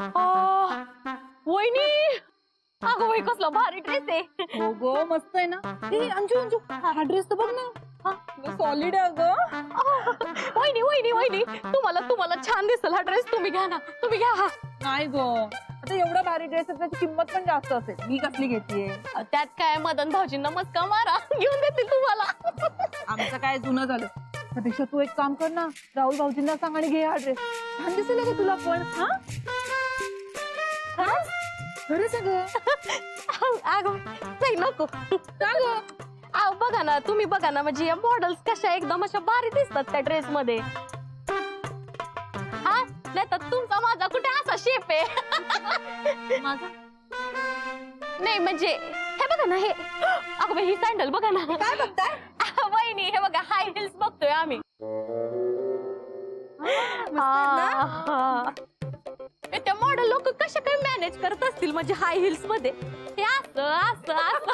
वहिनी अगं बाई कसला भारी ड्रेस आहे. हो गो मस्त आहे ना. अंजू अंजू हा ड्रेस तर बघ ना. सॉलिड आहे अगं. वहिनी वहिनी वहिनी तुम्हाला छान दिसेल हा ड्रेस. तुम्ही घ्या ना, तुम्ही घ्या. नाही गो आता एवढा भारी ड्रेस त्याची किंमत पण जास्त असेल. मी कसली घेतीये. त्यात काय मदन भाऊजींना मस्का मारा, घेऊन देतील तुम्हाला. आमचं काय जुनं झालं. त्यापेक्षा तू एक काम कर ना, राहुल भाऊजींना सांग आणि घे हा ड्रेस. छान दिसेल का तुला पण. हा खरं सगळं. अगं नाही नको. बघा ना, तुम्ही बघा ना, म्हणजे या मॉडेल्स कशा एकदम अशा भारी दिसतात त्या ड्रेस मध्ये. हा नाही तर तुमचा माझा कुठे असा शेप आहे. माझा नाही म्हणजे हे बघा ना, हे अगं बाई ही सँडल बघा ना. काय बघताय वहिनी? हे बघा हाय हिल्स बघतोय आम्ही. त्या मॉडेल लोक कशा काय मॅनेज करत असतील म्हणजे हाय हिल्स मध्ये. हे असं असं असं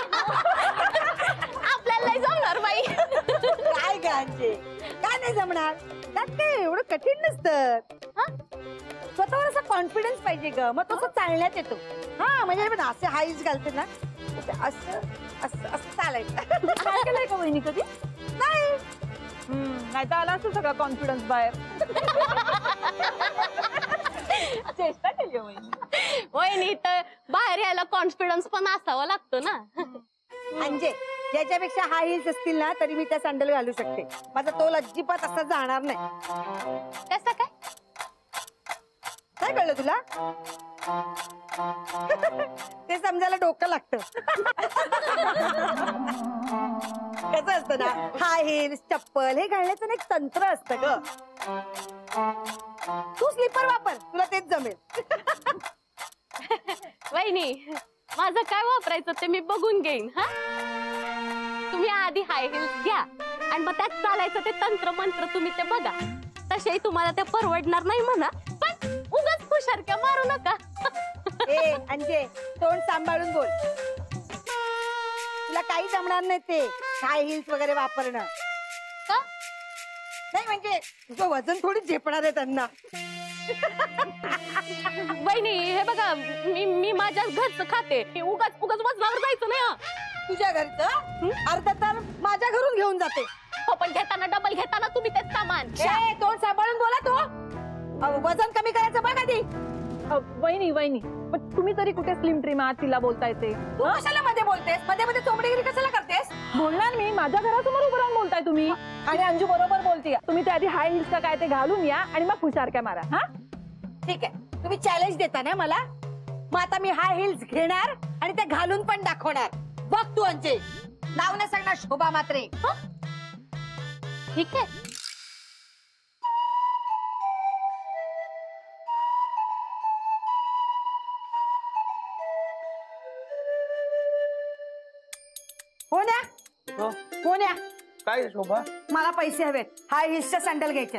आपल्याला नाही जमणार बाई. काय गांजे काय नाही जमणार. त्यात काय एवढं कठीण नसतं. स्वतःवर असा कॉन्फिडन्स पाहिजे ग, मग तसं चालण्यात येतो. हा म्हणजे असे हाईज घालते ना, असं असं असं चालायचं. काय केलंय का वहिनी कधी? नाही नाही तर आला असं सगळा कॉन्फिडन्स बाहेर. चेष्टा केली वहिनी. वहिनी तर बाहेर यायला कॉन्फिडन्स पण असावा लागतो ना. म्हणजे याच्यापेक्षा हाय हिल्स असतील ना तरी मी त्या सँडल घालू शकते. माझा तोल अजिबात असा जाणार नाही. कसं काय? काय कळलं तुला? ते समजायला डोकं लागतं. कसं असतं ना, हाय हिल्स चप्पल हे घालण्याचं एक तंत्र असतं ग. तू स्लीपर वापर, तुला तेच जमेल. वहिनी माझं काय वापरायचं ते मी बघून घेईन. हा तुम्ही आधी हाय हिल्स घ्या आणि मग त्यात चालायचं ते तंत्र मंत्र तुम्ही ते बघा. तसेही तुम्हाला ते परवडणार नाही म्हणा, पण उगाच हुशारक्या मारू नका. ए अंजे तोंड सांभाळून बोल. तुला काही जमणार नाही ते हाय हिल्स वगैरे वापरणं. का? नाही म्हणजे तुझं वजन थोडी झेपणार आहे त्यांना. वहिनी हे बघा, मी माझ्या घरचं खाते. उगाच वजनावर जायचं नाही. हा तुझ्या घरचं अर्धा तर माझ्या घरून घेऊन जाते. हो पण घेताना डबल घेताना तुम्ही तेच सामान. तोंड सांभाळून बोला. तो वजन कमी करायचं बघ आधी. वहिनी वहिनी पण तुम्ही तरी कुठे स्लिम ट्रिम आहात तिला बोलता येते. तू कशाला मध्ये बोलतेस? मध्ये मध्ये चोमडेगिरी कशाला करतेस? बोलणार मी, माझ्या घरासमोर उभं राहून बोलताय तुम्ही. आणि अंजू बरोबर बोलते. तुम्ही त्या आधी हाय हिल्स का काय ते घालून या आणि मग हुशारक्या मारा. हा ठीक आहे, तुम्ही चॅलेंज देता ना मला. मग आता मी हाय हिल्स घेणार आणि ते घालून पण दाखवणार. बघ तू अंजे. नाव नाही सांगणार, शोभा मात्रे. ठीक आहे. हो ना, हो ना. काय शोभा? मला पैसे हवेत. हाय हिल्सच्या सँडल घ्यायचे.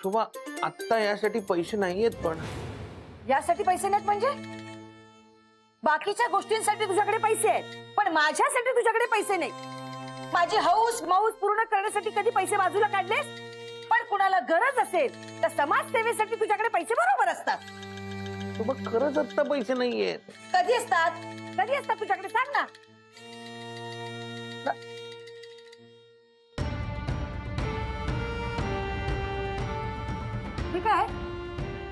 शोभा आता यासाठी पैसे नाहीयेत. पण यासाठी पैसे नाहीत म्हणजे? बाकीच्या गोष्टींसाठी तुझ्याकडे पैसे आहेत, पण माझ्यासाठी तुझ्याकडे पैसे नाही. माझी हौस मौस पूर्ण करण्यासाठी कधी पैसे बाजूला काढलेस? पण कुणाला गरज असेल तर समाज सेवेसाठी तुझ्याकडे पैसे बरोबर असतात. शोभा खरंच आता पैसे नाहीयेत. कधी असतात? कधी असतात तुझ्याकडे सांग ना.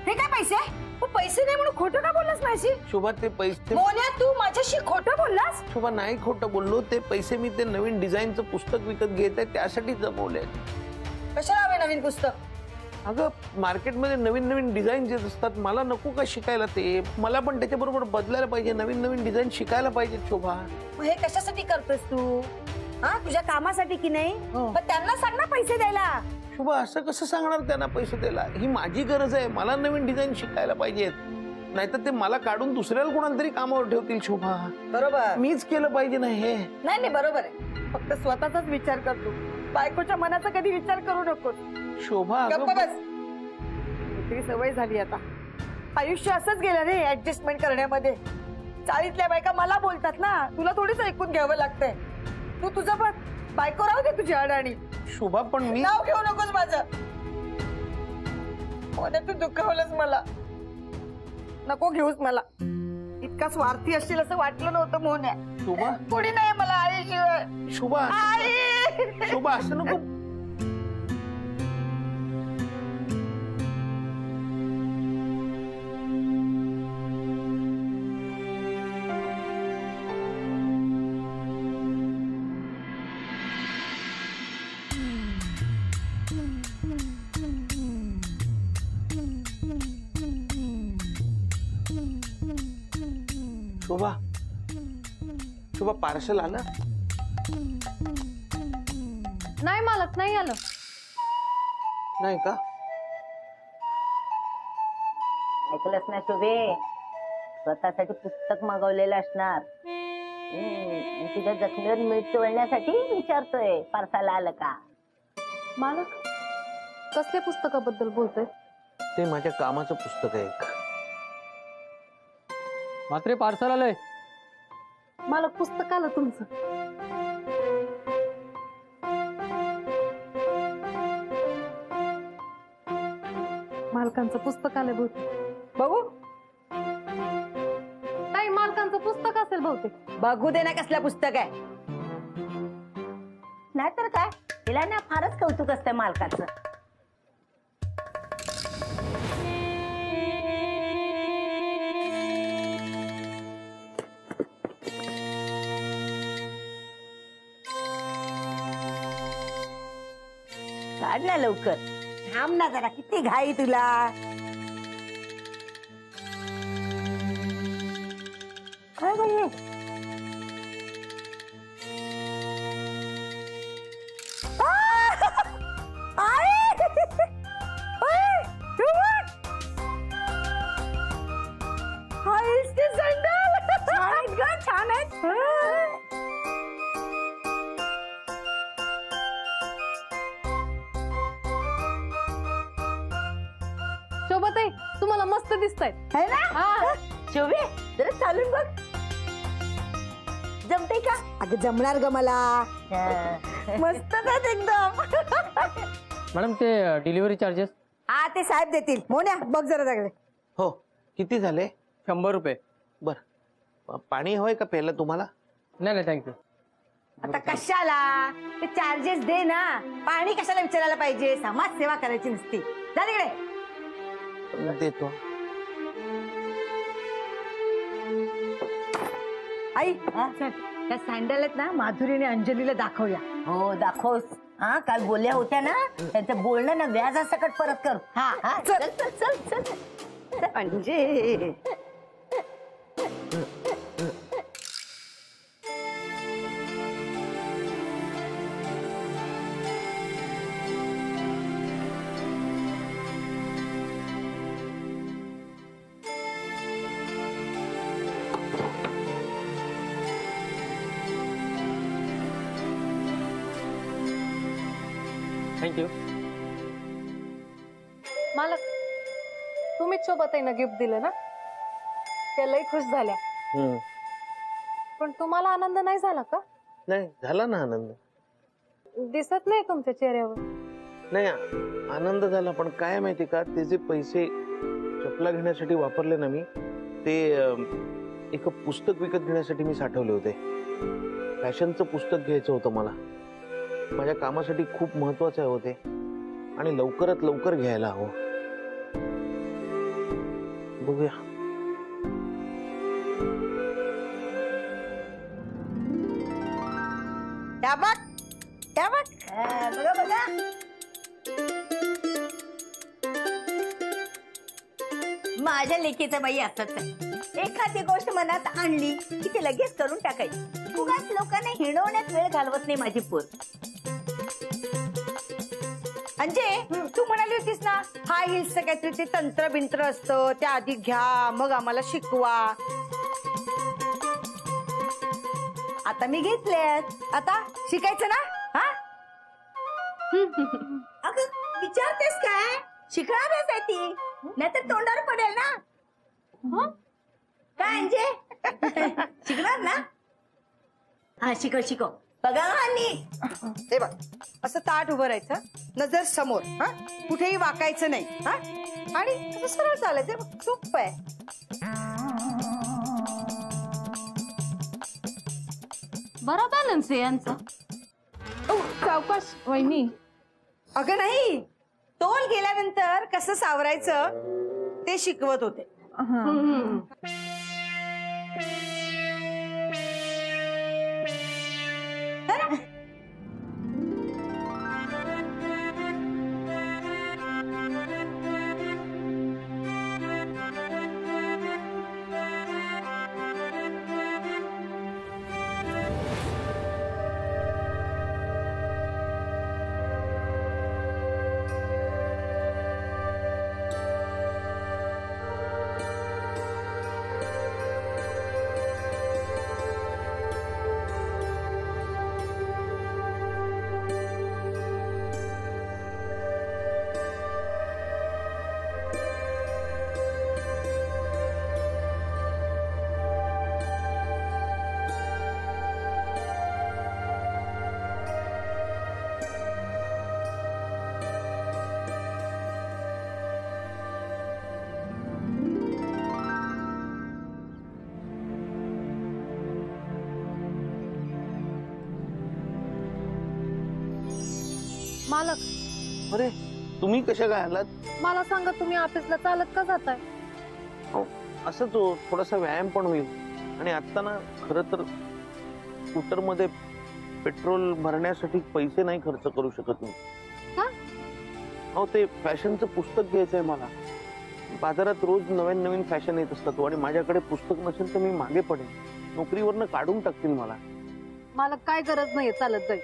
हे काय पैसे? तू पैसे नाही म्हणून खोटं का बोललास माझी? शोभा ते पैसे. मोन्या तू माझ्याशी खोटं बोललास? शोभा नाही खोटं बोललो. ते पैसे मी ते नवीन डिझाईनचं पुस्तक विकत घेत आहे त्यासाठी जमवले. कशाला हवे नवीन पुस्तक? अगं मार्केटमध्ये नवीन नवीन डिझाईन जे असतात, मला नको का शिकायला ते? मला पण त्याच्याबरोबर बदलायला पाहिजे, नवीन नवीन डिझाईन शिकायला पाहिजे. शोभा मग हे कशासाठी करतोस तू? हा तुझ्या कामासाठी की नाही? पण त्यांना सांग ना पैसे द्यायला. शोभा असं कसं सांगणार त्यांना पैसे द्यायला? ही माझी गरज आहे. मला नवीन डिझाईन शिकायला पाहिजेत, नाहीतर ते मला काढून दुसऱ्याला कोणाला तरी कामावर ठेवतील. शोभा बरोबर, मीच केलं पाहिजे ना हे. नाही बरोबर आहे. फक्त स्वतःचाच विचार करतो, बायकोच्या मनाचा कधी विचार करू नको. शोभा बस, तरी सवय झाली आता. आयुष्य असंच गेलं रे ऍडजस्टमेंट करण्यामध्ये. चाळीतल्या बायका मला बोलतात ना, तुला थोडीच ऐकून घ्यावं लागतंय. तू तुझं बघ, बायको राहू दे तुझी अडाणी. शोभा पण मी नाव घेऊ नकोस माझं. तू दुखावलंस मला. नको घेऊस मला. इतका स्वार्थी असशील असं वाटलं नव्हतं मोहन्या. शुभा कोणी नाही मला आईशिवाय. शुभा आई शुभा असं नको. शोभा शोभा पार्सल आलं नाही मालक, नाही आलं. नाही का? ऐकलंच नाही शोभे, स्वतःसाठी पुस्तक मागवलेलं असणार. तुझ्या जखमीवर मीठ चोळण्यासाठी विचारतोय पार्सल आलं का. मालक कसल्या पुस्तकाबद्दल बोलतोय? ते माझ्या कामाचं पुस्तक आहे एक. मात्र पार्सल आलंय. मालक पुस्तक आलं तुमचं. मालकांचं पुस्तक आलं बहुतेक. बघू नाही, मालकांचं पुस्तक असेल बहुतेक. बघू दे ना कसलं पुस्तक आहे. नाहीतर काय, तिला ना फारच कौतुक असतं मालकाचं. काढ ना लवकर. थांब ना जरा, किती घाई तुला. काय बाई छान आहेत. शोभाताई तुम्हाला मस्त दिसताय. है ना. हा शोभे जरा चालून बघ, जमते का. अगं जमणार ग मला. मस्त आहेत एकदम. मॅडम ते डिलिव्हरी चार्जेस हा ते साहेब देतील. मोन्या बघ जरा सगळे. हो किती झाले? 100 रुपये. बर पाणी हवंय का प्यायला तुम्हाला? नाही नाही थँक्यू. आता कशाला ते चार्जेस दे ना. पाणी कशाला विचारायला पाहिजे. समाज सेवा करायची नसती. जा तिकडे. देतो. आई चल, त्या सँडल आहेत ना माधुरी आणि अंजलीला दाखवूया. हो दाखवस. हा काल बोलल्या होत्या ना, त्यांचं बोलणं ना व्याजासकट परत कर. हा हा चल चल चल चल चल. म्हणजे थँक्यू. मालक तुम्हीच शोभाताईंना गिफ्ट दिलं ना, त्या लई खुश झाल्या. पण तुम्हाला आनंद नाही झाला का? नाही झाला ना आनंद. दिसत नाही तुमच्या चेहऱ्यावर. नाही आनंद झाला, पण काय माहिती का, ते जे पैसे चपला घेण्यासाठी वापरले ना मी, ते एक पुस्तक विकत घेण्यासाठी मी साठवले होते. फॅशनचं पुस्तक घ्यायचं होतं मला. माझ्या कामासाठी खूप महत्वाचं आहे होते आणि लवकरात लवकर घ्यायला हवं. बघूया. त्या बघ त्या बघ. बघा बघा. माझ्या लेकीचं बाई असंच आहे. एखादी गोष्ट मनात आणली की ती लगेच करून टाकायची. उगाच लोकांना हिणवण्यात वेळ घालवत नाही माझी पोर. अंजे तू म्हणाली होतीस ना हाय हिल्सचं काहीतरी ते तंत्र बिंत्र असतं, त्या आधी घ्या मग आम्हाला शिकवा. आता मी घेतलेत, आता शिकायचं ना. हा अगं विचारतेस काय, शिकणारच आहे ती, नाहीतर तोंडावर पडेल ना. काय म्हणजे शिकणार ना. हा शिकव शिकव. बघा नीट. हे बघ, असं ताट उभं राहायचं, नजर समोर. हा कुठेही वाकायचं नाही. हा आणि असं सरळ चालायचं. सोपं आहे. बरा बॅलन्स आहे यांचा. सावकाश वहिनी. अगं नाही, तोल गेल्यानंतर कसं सावरायचं ते शिकवत होते. मालक, अरे तुम्ही कशा काय आलात? मला सांगा तुम्ही ऑफिसला चालत का जाताय? असंच हो, थोडासा व्यायाम पण होईल. आणि आता ना खरं तर स्कूटर मध्ये पेट्रोल भरण्यासाठी पैसे नाही खर्च करू शकत मी. का? हो, ते फॅशनचं पुस्तक घ्यायचंय मला. बाजारात रोज नवीन नवीन फॅशन येत असतात आणि माझ्याकडे पुस्तक नसेल तर मी मागे पडेन. नोकरीवरनं काढून टाकतील मला. मला काय गरज नाही चालत जाईल.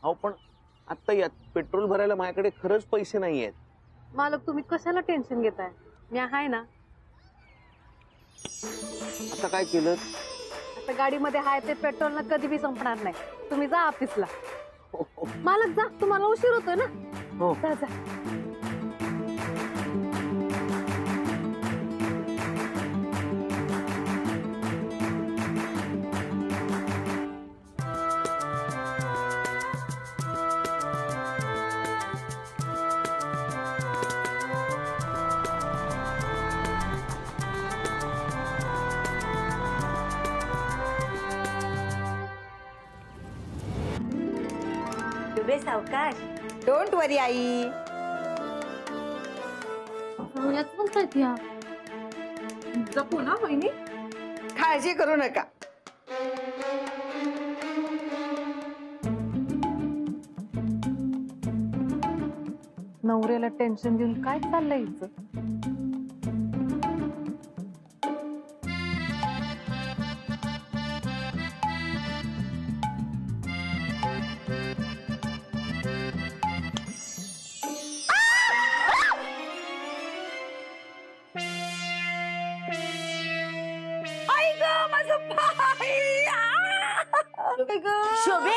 अहो पण आता यात पेट्रोल भरायला माझ्याकडे खरंच पैसे नाही आहेत. मालक तुम्ही कशाला टेन्शन घेताय? मी आहे ना. आता काय केलं? आता गाडीमध्ये आहे ते पेट्रोल ना कधी बी संपणार नाही. तुम्ही जा ऑफिसला. मालक जा, तुम्हाला उशीर होतोय ना. हो. जा जा. शुभे सावकाश. Don't worry I. जपू ना वहिनी. काळजी करू नका. नवऱ्याला टेन्शन देऊन काय चाललंय हिचं? शोभे,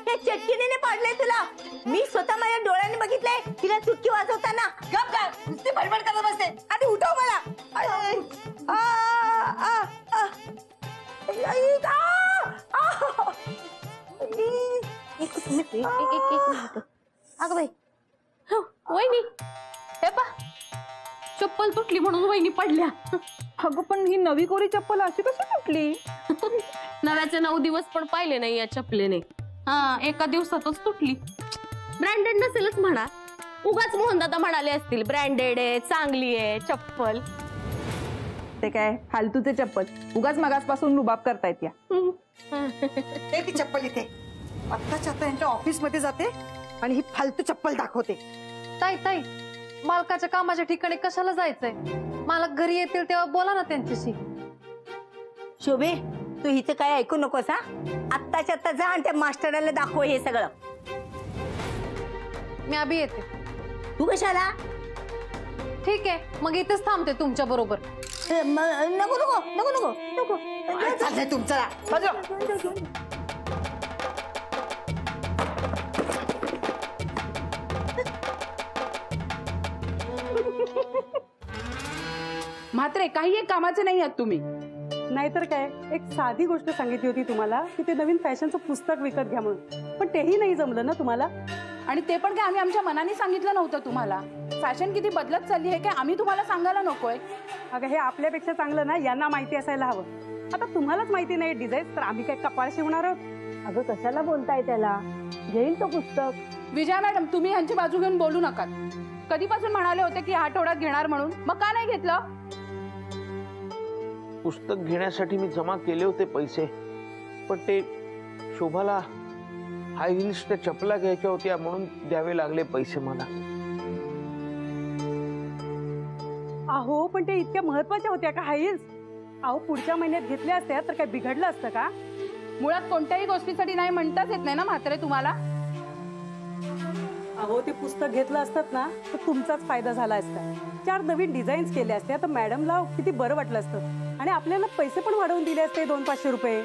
हे चटकीने पाडलंय तुला. मी स्वतः माझ्या डोळ्यांनी बघितलंय तिला चुटकी वाजवताना. गप का नुसती बडबड करत बसते. आधी उठव मला. अगं बाई, वहिनी हे पा, चप्पल तुटली म्हणून वहिनी पडल्या. अगं पण ही नवी कोरी चप्पल अशी कशी तुटली? नव्याचे 9 दिवस पण पाहिले नाही या चपलेने. हा, एका दिवसातच तुटली. ब्रँडेड नसेलच म्हणा. उगाच मोहन दादा म्हणाले असतील ब्रँडेड आहे, चांगली आहे चप्पल. ते काय फालतूचे चप्पल. उगाच मगासपासून रुबाब करतायत या. ती चप्पल इथे आत्ताच्या आता यांच्या ऑफिस मध्ये जाते आणि ही फालतू चप्पल दाखवते. ताई ताई, मालकाच्या कामाच्या ठिकाणी कशाला जायचंय? मालक घरी येतील तेव्हा बोला ना त्यांच्याशी. शोभे, तू हिचं काय ऐकू नकोस हा. आत्ताच्या आत्ता जा आणि त्या मास्टराला दाखव हे सगळं. मी अभि येते. तू कशाला? ठीक आहे, मग इथेच थांबते तुमच्या बरोबर. नको नको नको नको नको. काय चाललंय तुमचं? मात्र काही एक कामाचे नाही आहात तुम्ही. नाहीतर काय, एक साधी गोष्ट सांगितली होती तुम्हाला की ते नवीन फॅशनचं पुस्तक विकत घ्या म्हणून, पण तेही नाही जमलं ना तुम्हाला. आणि ते पण काय आम्ही आमच्या मनाने सांगितलं नव्हतं तुम्हाला. फॅशन किती बदलत चालली आहे काय आम्ही तुम्हाला सांगायला नकोय. अगं हे आपल्यापेक्षा चांगलं ना यांना माहिती असायला हवं. आता तुम्हालाच माहिती नाही डिझाईन तर आम्ही काय कपाळ शिवणार आहोत. अगं कशाला बोलताय त्याला, घेईल तो पुस्तक. विजया मॅडम तुम्ही यांची बाजू घेऊन बोलू नका. कधीपासून म्हणाले होते की आठवड्यात घेणार म्हणून, मग का नाही घेतलं? पुस्तक घेण्यासाठी मी जमा केले होते पैसे, पण ते शोभाला हाय हिल्सच्या चपला घ्यायच्या होत्या म्हणून द्यावे लागले पैसे मला. अहो पण ते इतक्या महत्वाच्या होत्या का हाय हिल्स? अहो पुढच्या महिन्यात घेतल्या असत्या तर काय बिघडलं असतं का? मुळात कोणत्याही गोष्टीसाठी नाही म्हणताच येत नाही ना म्हात्रे तुम्हाला. अहो ते पुस्तक घेतलं असतात ना तर तुमचाच फायदा झाला असता. 4 नवीन डिझाईन्स केले असते तर मॅडमला किती बरं वाटलं असतं आणि आपल्याला पैसे पण वाढवून दिले असते 200-500 रुपये.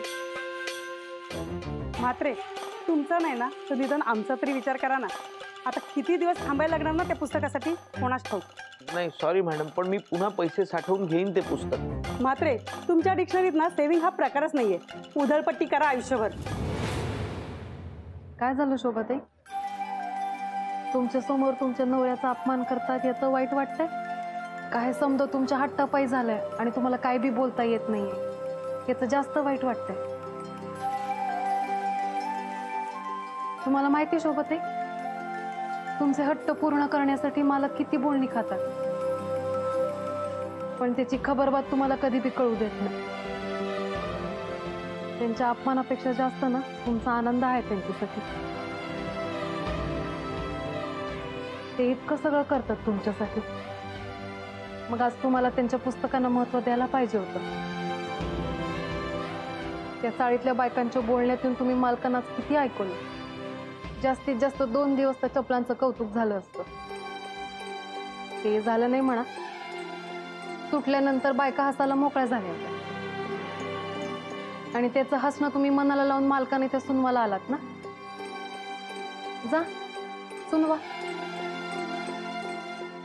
मात्रे तुमचा नाही ना तर निदान आमचा तरी विचार करा ना. आता किती दिवस थांबायला लागणार ना त्या पुस्तकासाठी कोणास ठाऊक. नाही सॉरी मॅडम, पण मी पुन्हा पैसे साठवून घेईन ते पुस्तक. मात्रे तुमच्या डिक्शनरीत ना सेव्हिंग हा प्रकारच नाहीये. उधळपट्टी करा आयुष्यभर. काय झालं शोभाताई? तुमच्या समोर तुमच्या नवऱ्याचा अपमान करतात याचं वाईट वाटतंय? काय समजा तुमच्या हट्टापायी झालाय आणि तुम्हाला काय बी बोलता येत नाहीये याचं जास्त वाईट वाटतंय. तुम्हाला माहिती शोभाताई तुमचे हट्ट पूर्ण करण्यासाठी मला किती बोलणी खातात, पण त्याची खबरबात तुम्हाला कधी बी कळू देत नाही. त्यांच्या अपमानापेक्षा जास्त ना तुमचा आनंद आहे त्यांच्यासाठी. ते इतकं सगळं करतात तुमच्यासाठी. मग आज तुम्हाला त्यांच्या पुस्तकांना महत्त्व द्यायला पाहिजे होतं. त्या चाळीतल्या बायकांच्या बोलण्यातून तुम्ही मालकांनाच किती ऐकवलं. जास्तीत जास्त 2 दिवस त्या चपलांचं कौतुक झालं असतं. ते झालं नाही म्हणा. सुटल्यानंतर बायका हसायला मोकळ्या झाल्या होत्या आणि त्याचं हसणं तुम्ही मनाला लावून मालकाने त्या सुनवाला आलात ना. जा सुनवा.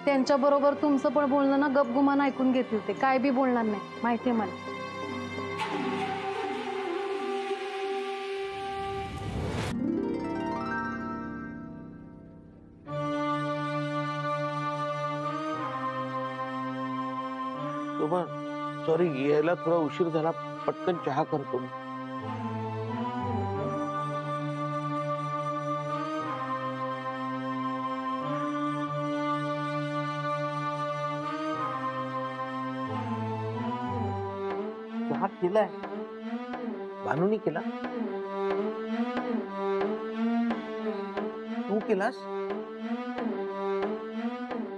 त्यांच्या बरोबर तुमचं पण बोलणं ना गपगुमान ऐकून घेतील. ते काय बी बोलणार नाही माहितीये मला. शोभा सॉरी, यायला थोडा उशीर झाला. पटकन चहा करतो मी. चहा केलाय भानूनी केला? तू केलास?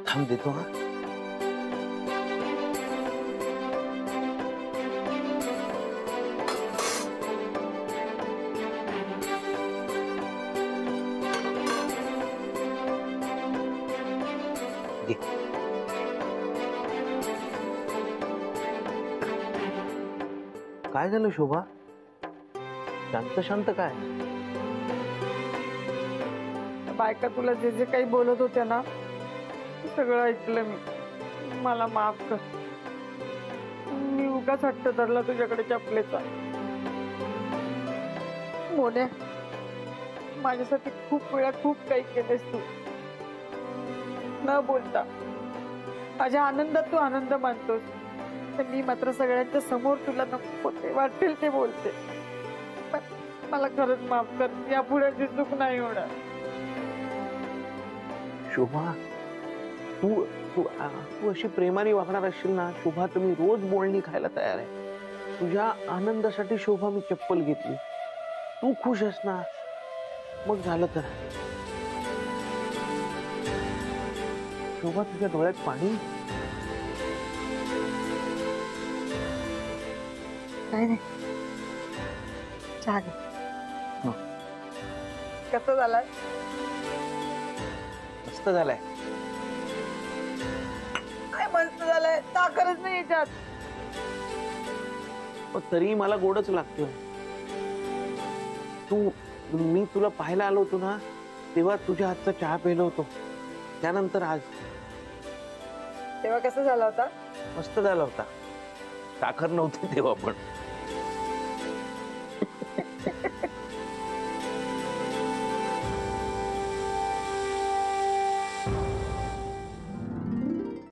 थांब देतो. हा काय झालं शोभा? शांत शांत काय? बायका तुला जे जे काही बोलत होत्या ना ते सगळं ऐकलं मी. मला माफ कर. मी उगाच हट्ट धरला तुझ्याकडे चपलेचा. मोने माझ्यासाठी खूप वेळा खूप काही केलेस तू. न बोलता माझ्या आनंदात तू आनंद मानतोस, तर मी मात्र सगळ्यांच्या समोर तुला नको ते वाटेल ते बोलते. पण मला खरंच माफ कर. यापुढे चूक नाही होणार. शोभा तू तू तू अशी प्रेमाने वागणार असशील ना शोभा, तर मी रोज बोलणी खायला तयार आहे. तुझ्या आनंदासाठी शोभा मी चप्पल घेतली. तू खुश आहेस ना, मग झालं तर. शोभा तुझ्या डोळ्यात पाणी? काय नाही, चहा घे. कसं झालाय? मस्त झालाय. काय मस्त झालंय. साखरच नाही याच्यात. पण तरी मला गोडच लागतोय. मी तुला पाहायला आलो होतो ना तेव्हा तुझ्या हातचा चहा पिलो होतो. त्यानंतर आज. तेव्हा कसं झाला होता? मस्त झाला होता. साखर नव्हती तेव्हा पण.